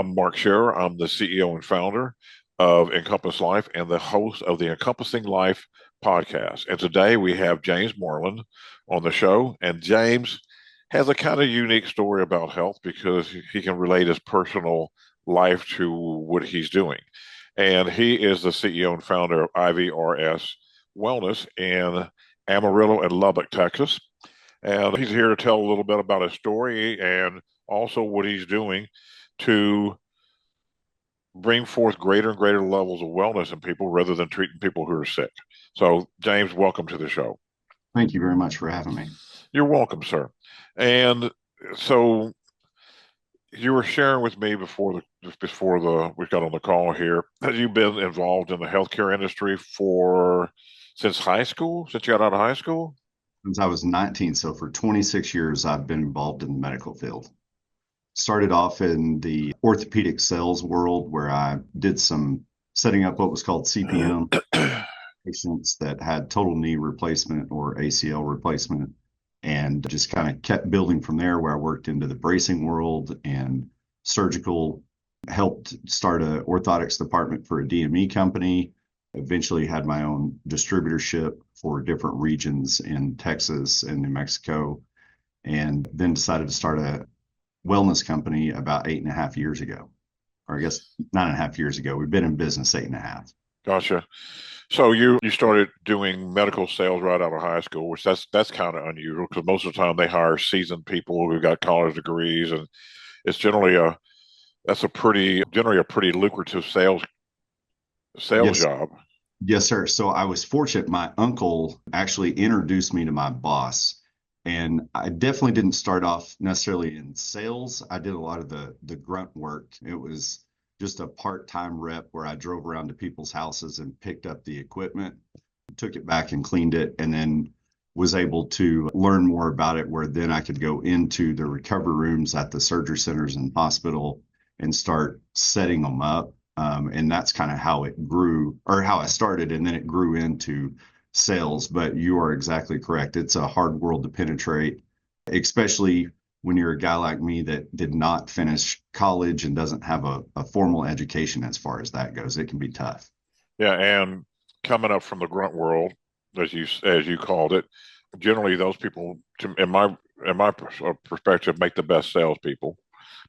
I'm Mark Scherer. I'm the CEO and founder of Encompass Life and the host of the Encompassing Life podcast. And today we have James Marlin on the show. And James has a kind of unique story about health because he can relate his personal life to what he's doing. And he is the CEO and founder of IVRS Wellness in Amarillo and Lubbock, Texas. And he's here to tell a little bit about his story and also what he's doing to bring forth greater and greater levels of wellness in people rather than treating people who are sick. So, James, welcome to the show. Thank you very much for having me. You're welcome, sir. And so you were sharing with me before we got on the call here that you've been involved in the healthcare industry since high school, since you got out of high school? Since I was 19, so for 26 years, I've been involved in the medical field. Started off in the orthopedic sales world where I did some setting up what was called CPM, patients that had total knee replacement or ACL replacement, and just kind of kept building from there where I worked into the bracing world and surgical, helped start an orthotics department for a DME company, eventually had my own distributorship for different regions in Texas and New Mexico, and then decided to start a wellness company about 8.5 years ago, or I guess 9.5 years ago. We've been in business 8.5. Gotcha. So you started doing medical sales right out of high school, which that's kind of unusual because most of the time they hire seasoned people who've got college degrees, and it's generally a pretty lucrative sales Yes, job. yes, sir. So I was fortunate. My uncle actually introduced me to my boss, and I definitely didn't start off necessarily in sales. I did a lot of the grunt work. It was just a part-time rep where I drove around to people's houses and picked up the equipment, took it back and cleaned it, and then was able to learn more about it where then I could go into the recovery rooms at the surgery centers and hospital and start setting them up. And that's kind of how it grew, or how I started, and then it grew into sales. But you are exactly correct. It's a hard world to penetrate, especially when you're a guy like me that did not finish college and doesn't have a formal education as far as that goes. It can be tough. Yeah, and coming up from the grunt world, as you called it, generally those people, in my perspective, make the best salespeople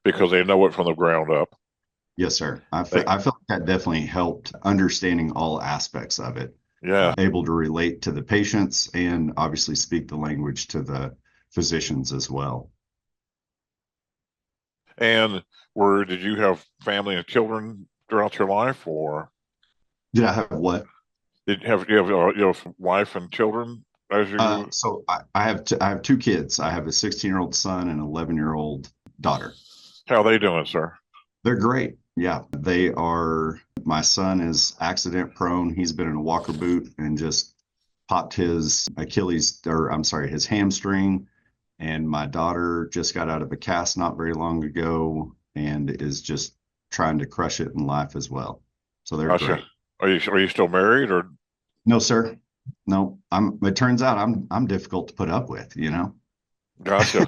because they know it from the ground up. Yes, sir. I They, feel like that definitely helped understanding all aspects of it, yeah, able to relate to the patients and obviously speak the language to the physicians as well. and did you have family and children throughout your life, or Did I have what? did you have wife and children as you? I have two kids. I have a 16-year-old son and an 11-year-old daughter. How are they doing, sir? They're great. Yeah, they are. My son is accident prone. He's been in a walker boot and just popped his his hamstring. And my daughter just got out of a cast not very long ago and is just trying to crush it in life as well. So they're Gotcha. great. Are you still married or? No, sir. No, it turns out I'm difficult to put up with, you know. Gotcha.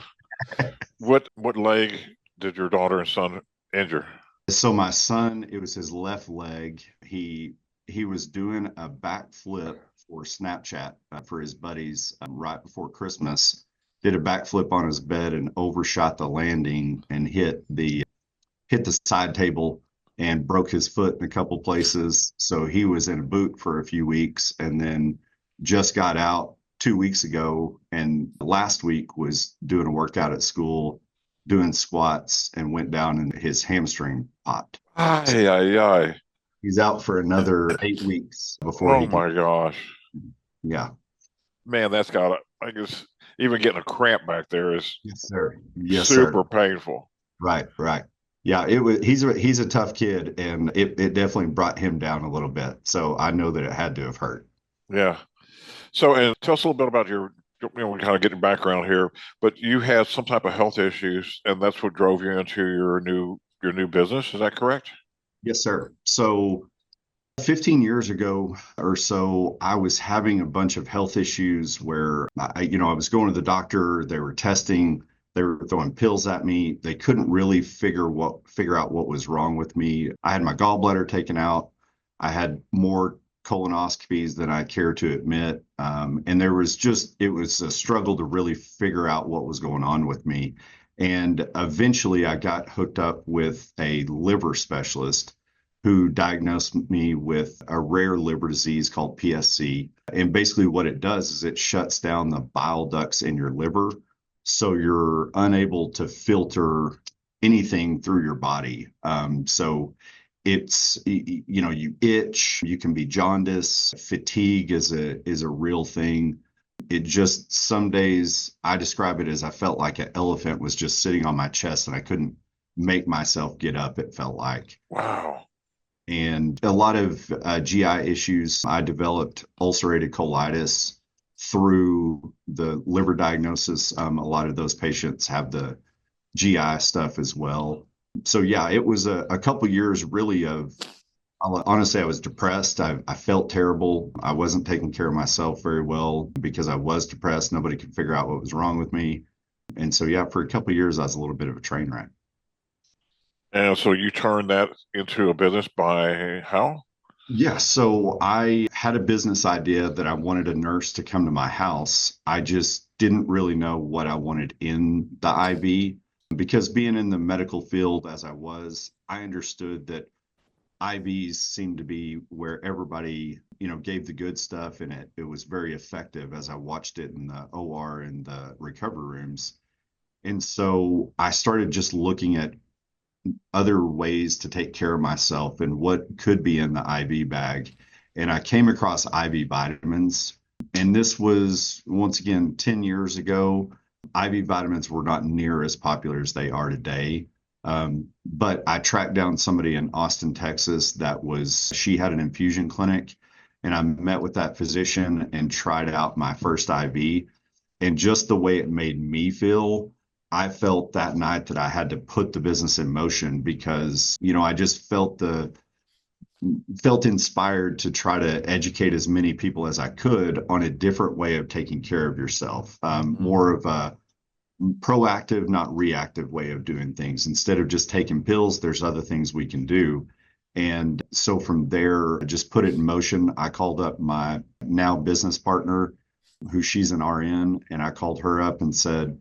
What leg did your daughter and son injure? So my son, it was his left leg. He was doing a backflip for Snapchat for his buddies right before Christmas. Did a backflip on his bed and overshot the landing and hit the side table and broke his foot in a couple places. So he was in a boot for a few weeks and then just got out 2 weeks ago. And last week was doing a workout at school, doing squats, and went down and his hamstring popped. So Ay, ay, ay. he's out for another 8 weeks before Oh he can. my gosh. Yeah. Man, I guess even getting a cramp back there is Yes, sir. Yes, sir. super painful. Right, right. Yeah, he's a tough kid and it definitely brought him down a little bit. So I know that it had to have hurt. Yeah. So, and tell us a little bit about we kind of get your background here, but you had some type of health issues, and that's what drove you into your new business. Is that correct? Yes, sir. So 15 years ago or so, I was having a bunch of health issues where I was going to the doctor, they were testing They were throwing pills at me. They couldn't really figure out what was wrong with me. I had my gallbladder taken out. I had more colonoscopies than I care to admit. And it was a struggle to really figure out what was going on with me. And eventually I got hooked up with a liver specialist who diagnosed me with a rare liver disease called PSC. And basically what it does is it shuts down the bile ducts in your liver. So you're unable to filter anything through your body. So it's, you itch, you can be jaundice, fatigue is a real thing. It just, some days I describe it as I felt like an elephant was just sitting on my chest and I couldn't make myself get up, it felt like. Wow. And a lot of GI issues. I developed ulcerative colitis through the liver diagnosis. A lot of those patients have the GI stuff as well. So yeah, it was a couple years really of, honestly, I was depressed. I felt terrible. I wasn't taking care of myself very well because I was depressed. Nobody could figure out what was wrong with me. And so yeah, for a couple of years, I was a little bit of a train wreck. And so you turned that into a business by how? Yeah, so I had a business idea that I wanted a nurse to come to my house. I just didn't really know what I wanted in the IV because being in the medical field as I was, I understood that IVs seemed to be where everybody, gave the good stuff and it was very effective as I watched it in the OR and the recovery rooms. And so I started just looking at other ways to take care of myself and what could be in the IV bag. And I came across IV vitamins. And this was, once again, 10 years ago. IV vitamins were not near as popular as they are today. But I tracked down somebody in Austin, Texas, she had an infusion clinic. And I met with that physician and tried out my first IV. And just the way it made me feel, I felt that night that I had to put the business in motion because, I just felt inspired to try to educate as many people as I could on a different way of taking care of yourself, more of a proactive, not reactive way of doing things. Instead of just taking pills, there's other things we can do. And so from there, I just put it in motion. I called up my now business partner, who she's an RN, and I called her up and said,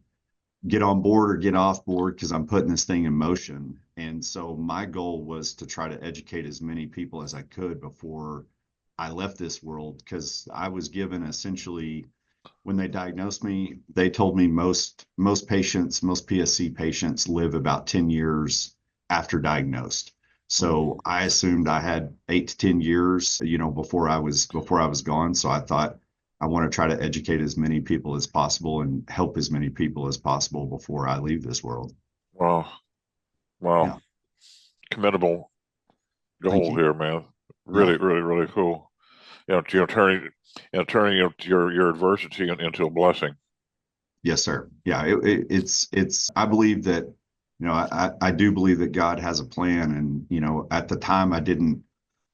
get on board or get off board because I'm putting this thing in motion. And so my goal was to try to educate as many people as I could before I left this world, because I was given essentially, when they diagnosed me, they told me most patients, most PSC patients live about 10 years after diagnosed. So I assumed I had 8 to 10 years, before I was gone. So I thought, I want to try to educate as many people as possible and help as many people as possible before I leave this world. Wow. Wow. Yeah. Commendable Thank goal you. here, man. Yeah. Really, really, really cool. Turning your adversity into a blessing. Yes, sir. Yeah. It's, I believe that, I do believe that God has a plan. And, at the time I didn't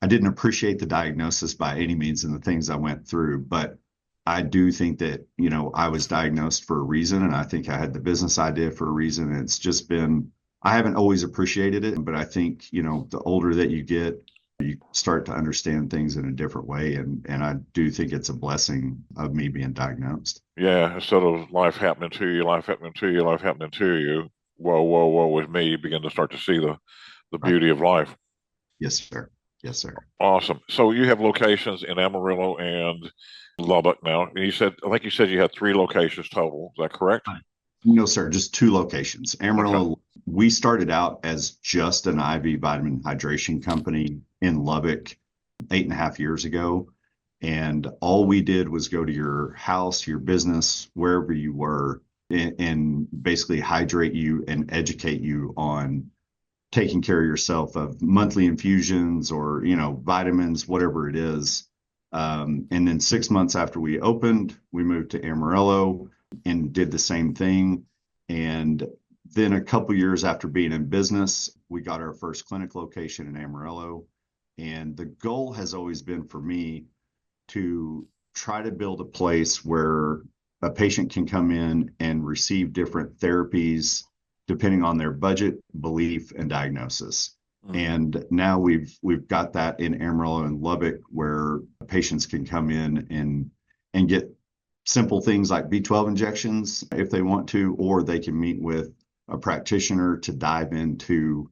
appreciate the diagnosis by any means and the things I went through, but I do think that, I was diagnosed for a reason, and I think I had the business idea for a reason. And it's just been, I haven't always appreciated it, but I think, the older that you get, you start to understand things in a different way. And I do think it's a blessing of me being diagnosed. Yeah, instead of life happening to you, life happening to you, life happening to you, whoa, whoa, whoa, with me, you begin to start to see the Right. beauty of life. Yes, sir. Yes, sir. Awesome. So you have locations in Amarillo and Lubbock now. And I think you said you had 3 locations total. Is that correct? No, sir. Just 2 locations. Okay. Amarillo, we started out as just an IV vitamin hydration company in Lubbock 8.5 years ago. And all we did was go to your house, your business, wherever you were, and basically hydrate you and educate you on taking care of yourself, of monthly infusions or, vitamins, whatever it is. And then 6 months after we opened, we moved to Amarillo and did the same thing. And then a couple years after being in business, we got our first clinic location in Amarillo. And the goal has always been for me to try to build a place where a patient can come in and receive different therapies depending on their budget, belief, and diagnosis. Mm. And now we've got that in Amarillo and Lubbock where patients can come in and get simple things like B12 injections if they want to, or they can meet with a practitioner to dive into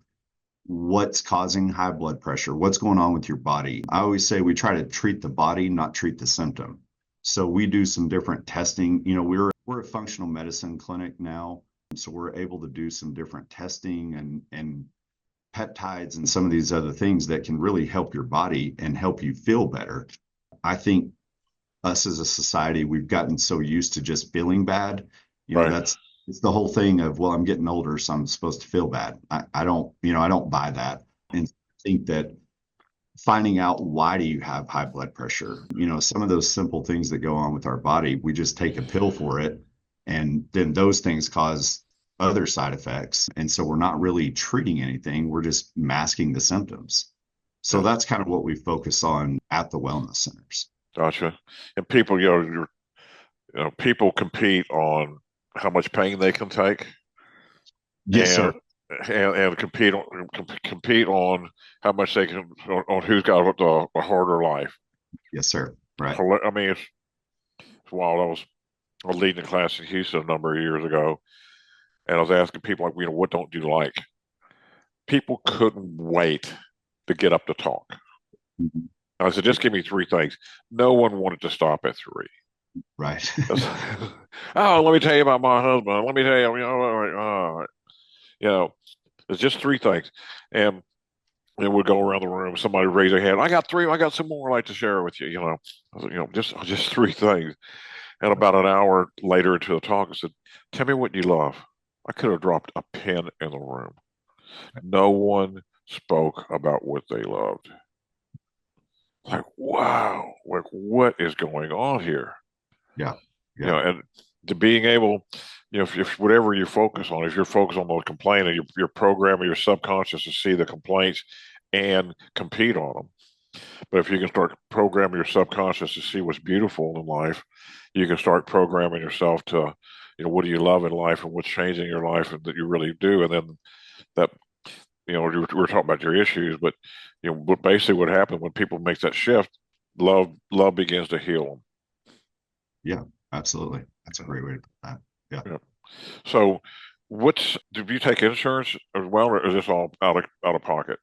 what's causing high blood pressure, what's going on with your body. I always say we try to treat the body, not treat the symptom. So we do some different testing. We're a functional medicine clinic now, so we're able to do some different testing and peptides and some of these other things that can really help your body and help you feel better. I think us as a society, we've gotten so used to just feeling bad. Right. It's the whole thing of, well, I'm getting older, so I'm supposed to feel bad. I don't, I don't buy that. And I think that finding out why do you have high blood pressure, some of those simple things that go on with our body, we just take a pill for it. And then those things cause other side effects. And so we're not really treating anything. We're just masking the symptoms. So Yeah. that's kind of what we focus on at the wellness centers. Gotcha. And people, people compete on how much pain they can take, Yes, and sir. and compete on how much they can on who's got a harder life. Yes, sir. Right. I mean, it's wild. I was leading a class in Houston a number of years ago, and I was asking people like, what don't you like? People couldn't wait to get up to talk. Mhm. I said, just give me three things. No one wanted to stop at three. Right. Oh, let me tell you about my husband. Let me tell you, you know, it's just three things. And then we'd go around the room. Somebody raise their hand. I got three. I got some more I'd like to share with you. I said, just three things. And about an hour later into the talk, I said, tell me what you love. I could have dropped a pin in the room. No one spoke about what they loved. Like, wow, like what is going on here? Yeah. Yeah. And to being able, if whatever you focus on, if you're focused on the complaint and you're programming your subconscious to see the complaints and compete on them. But if you can start programming your subconscious to see what's beautiful in life, you can start programming yourself to, what do you love in life and what's changing your life and that you really do. And then that, we're talking about your issues, but, but basically what happens when people make that shift, love begins to heal them. Yeah. Absolutely. That's a great way to put that. Yeah. Yeah. So, do you take insurance as well, or is this all out of pocket?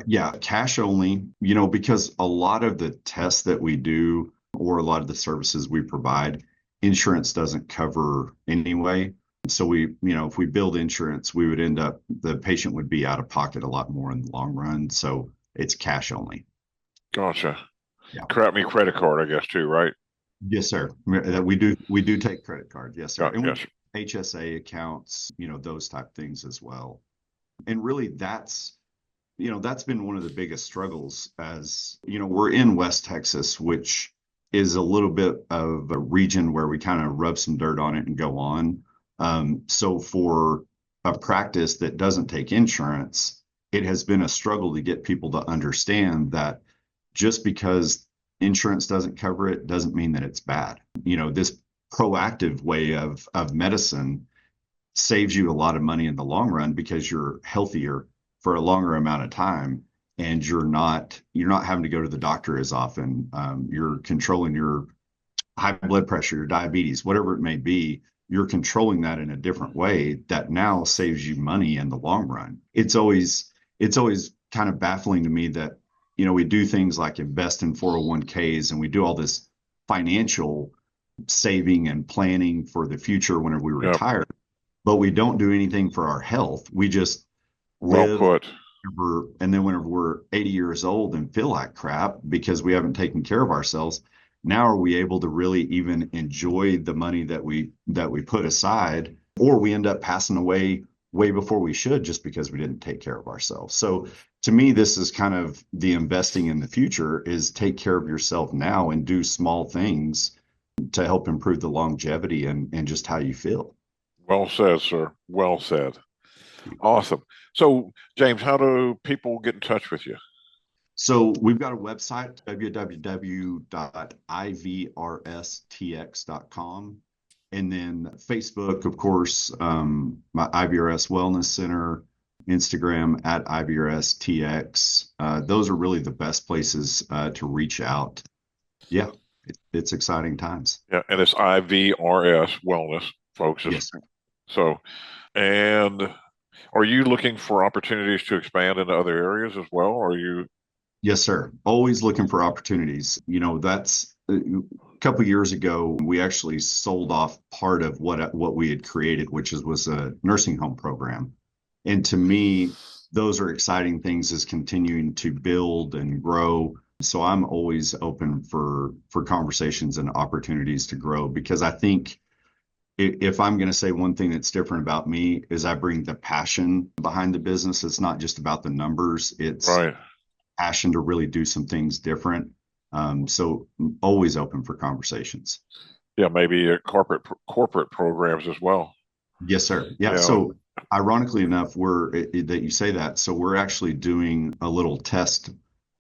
Yeah, cash only, because a lot of the tests that we do or a lot of the services we provide, insurance doesn't cover anyway. So if we build insurance, we would the patient would be out of pocket a lot more in the long run. So it's cash only. Gotcha. Yeah. Credit card, I guess too, right? Yes, sir. We do take credit cards. Yes, sir. And we Yes. take HSA accounts, those type things as well. And really that's been one of the biggest struggles as, we're in West Texas, which is a little bit of a region where we kind of rub some dirt on it and go on. So for a practice that doesn't take insurance, it has been a struggle to get people to understand that just because insurance doesn't cover it doesn't mean that it's bad. This proactive way of medicine saves you a lot of money in the long run because you're healthier for a longer amount of time and you're not having to go to the doctor as often. You're controlling your high blood pressure, your diabetes, whatever it may be. You're controlling that in a different way that now saves you money in the long run. It's always kind of baffling to me that we do things like invest in 401ks and we do all this financial saving and planning for the future whenever we Yep. retire, but we don't do anything for our health. We just Well live put. and then whenever we're 80 years old and feel like crap because we haven't taken care of ourselves, now are we able to really even enjoy the money that we put aside, or we end up passing away way before we should just because we didn't take care of ourselves. So to me, this is kind of the investing in the future is take care of yourself now and do small things to help improve the longevity and just how you feel. Well said, sir. Well said. Awesome. So, James, how do people get in touch with you? So we've got a website, www.ivrstx.com. And then Facebook, of course, my IVRS Wellness Center, Instagram at IVRS TX. Those are really the best places to reach out. Yeah, it's exciting times. Yeah, and it's IVRS Wellness, folks. Yes, sir. So, and are you looking for opportunities to expand into other areas as well? Or are you? Yes, sir. Always looking for opportunities. That's a couple years ago, we actually sold off part of what we had created, was a nursing home program. And to me, those are exciting things as continuing to build and grow. So I'm always open for conversations and opportunities to grow because I think if I'm going to say one thing that's different about me is I bring the passion behind the business. It's not just about the numbers. It's Right. passion to really do some things different. So I'm always open for conversations. Yeah, maybe corporate programs as well. Yes, sir. Yeah. Yeah. So ironically enough, that you say that. So we're actually doing a little test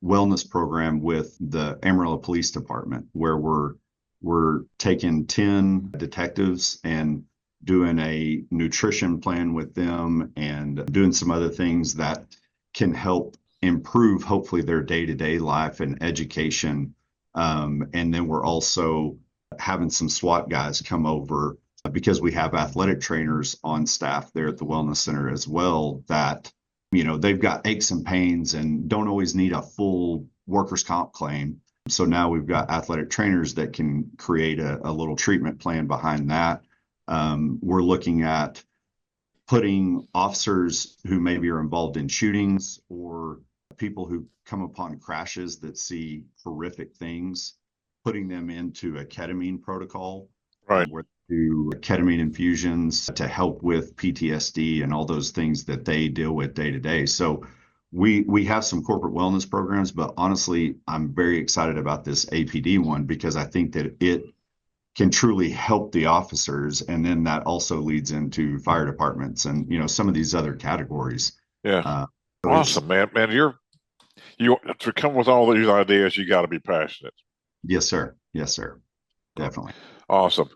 wellness program with the Amarillo Police Department where we're taking 10 detectives and doing a nutrition plan with them and doing some other things that can help improve hopefully their day-to-day life and education. And then we're also having some SWAT guys come over because we have athletic trainers on staff there at the Wellness Center as well that, they've got aches and pains and don't always need a full workers' comp claim. So now we've got athletic trainers that can create a little treatment plan behind that. We're looking at putting officers who maybe are involved in shootings or people who come upon crashes that see horrific things, putting them into a ketamine protocol Right. where they do ketamine infusions to help with PTSD and all those things that they deal with day to day. So we have some corporate wellness programs, but honestly, I'm very excited about this APD one because I think that it can truly help the officers. And then that also leads into fire departments and, some of these other categories. Yeah. Uh, so Awesome, man. Man, you to come with all these ideas, you got to be passionate. yes, sir. Yes, sir. Definitely. Awesome.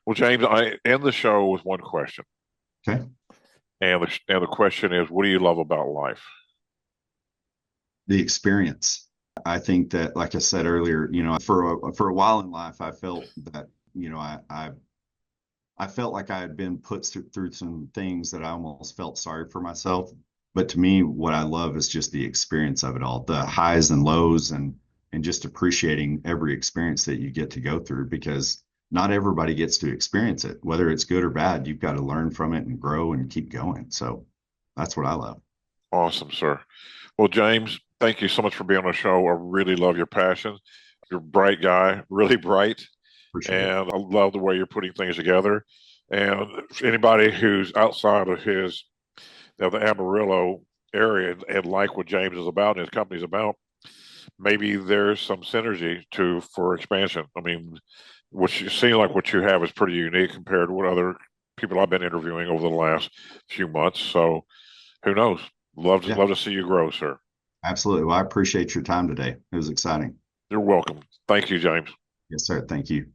Well, James, I end the show with one question, Okay. and the question is, what do you love about life? The experience. I think that, like I said earlier, for a while in life, I felt that, I felt like I had been put through some things that I almost felt sorry for myself. But to me, what I love is just the experience of it all, the highs and lows and just appreciating every experience that you get to go through because not everybody gets to experience it. Whether it's good or bad, you've got to learn from it and grow and keep going. So that's what I love. Awesome, sir. Well, James, thank you so much for being on the show. I really love your passion. You're a bright guy, really bright, Appreciate it. and I love the way you're putting things together. And for anybody who's outside of the Amarillo area and like what James is about and his company's about, maybe there's some synergy for expansion. I mean, what you seem like what you have is pretty unique compared to what other people I've been interviewing over the last few months. So who knows? Yeah, Love to see you grow, sir. absolutely. Well, I appreciate your time today. It was exciting. You're welcome. Thank you, James. Yes, sir. Thank you.